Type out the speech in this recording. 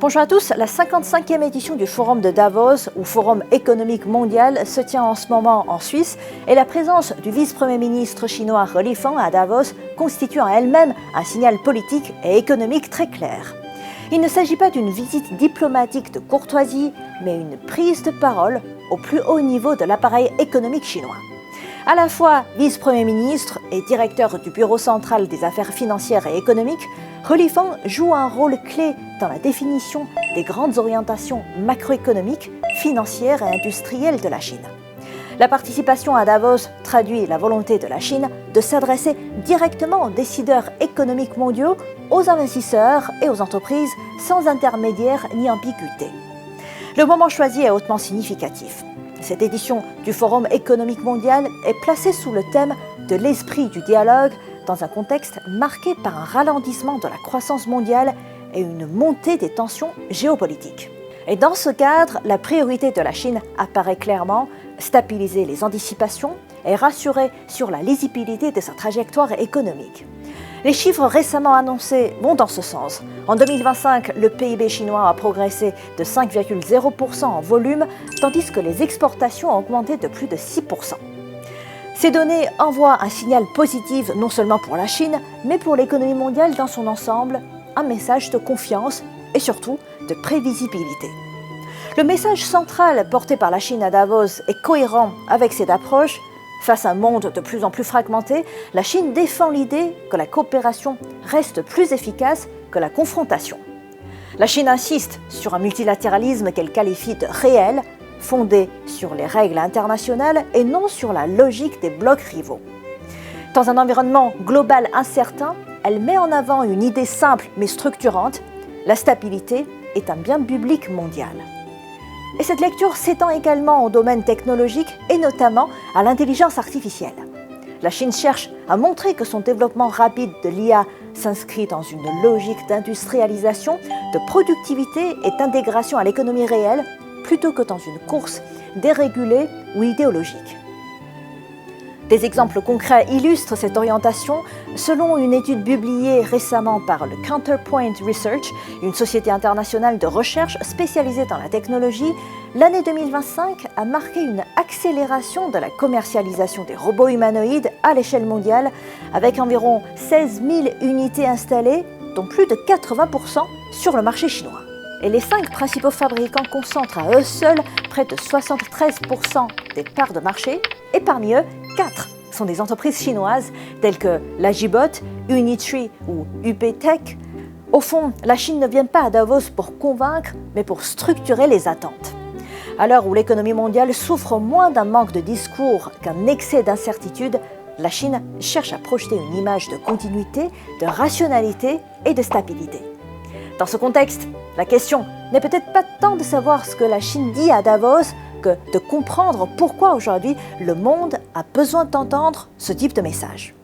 Bonjour à tous, la 55e édition du Forum de Davos, ou Forum économique mondial, se tient en ce moment en Suisse et la présence du vice-premier ministre chinois He Lifeng à Davos constitue en elle-même un signal politique et économique très clair. Il ne s'agit pas d'une visite diplomatique de courtoisie, mais une prise de parole au plus haut niveau de l'appareil économique chinois. À la fois vice-premier ministre et directeur du Bureau central des affaires financières et économiques, He Lifeng joue un rôle clé dans la définition des grandes orientations macroéconomiques, financières et industrielles de la Chine. La participation à Davos traduit la volonté de la Chine de s'adresser directement aux décideurs économiques mondiaux, aux investisseurs et aux entreprises sans intermédiaire ni ambiguïté. Le moment choisi est hautement significatif. Cette édition du Forum économique mondial est placée sous le thème de l'esprit du dialogue dans un contexte marqué par un ralentissement de la croissance mondiale et une montée des tensions géopolitiques. Et dans ce cadre, la priorité de la Chine apparaît clairement: stabiliser les anticipations et rassurer sur la lisibilité de sa trajectoire économique. Les chiffres récemment annoncés vont dans ce sens. En 2025, le PIB chinois a progressé de 5,0% en volume, tandis que les exportations ont augmenté de plus de 6%. Ces données envoient un signal positif non seulement pour la Chine, mais pour l'économie mondiale dans son ensemble, un message de confiance et surtout de prévisibilité. Le message central porté par la Chine à Davos est cohérent avec cette approche. Face à un monde de plus en plus fragmenté, la Chine défend l'idée que la coopération reste plus efficace que la confrontation. La Chine insiste sur un multilatéralisme qu'elle qualifie de réel, fondé sur les règles internationales et non sur la logique des blocs rivaux. Dans un environnement global incertain, elle met en avant une idée simple mais structurante: la stabilité est un bien public mondial. Et cette lecture s'étend également au domaine technologique et notamment à l'intelligence artificielle. La Chine cherche à montrer que son développement rapide de l'IA s'inscrit dans une logique d'industrialisation, de productivité et d'intégration à l'économie réelle, plutôt que dans une course dérégulée ou idéologique. Des exemples concrets illustrent cette orientation. Selon une étude publiée récemment par le Counterpoint Research, une société internationale de recherche spécialisée dans la technologie, l'année 2025 a marqué une accélération de la commercialisation des robots humanoïdes à l'échelle mondiale, avec environ 16 000 unités installées, dont plus de 80% sur le marché chinois. Et les 5 principaux fabricants concentrent à eux seuls près de 73% des parts de marché, et parmi eux, 4 sont des entreprises chinoises telles que Lagibot, Unitree ou UPTech. Au fond, la Chine ne vient pas à Davos pour convaincre, mais pour structurer les attentes. À l'heure où l'économie mondiale souffre moins d'un manque de discours qu'un excès d'incertitude, la Chine cherche à projeter une image de continuité, de rationalité et de stabilité. Dans ce contexte, la question n'est peut-être pas tant de savoir ce que la Chine dit à Davos que de comprendre pourquoi aujourd'hui le monde a besoin d'entendre ce type de message.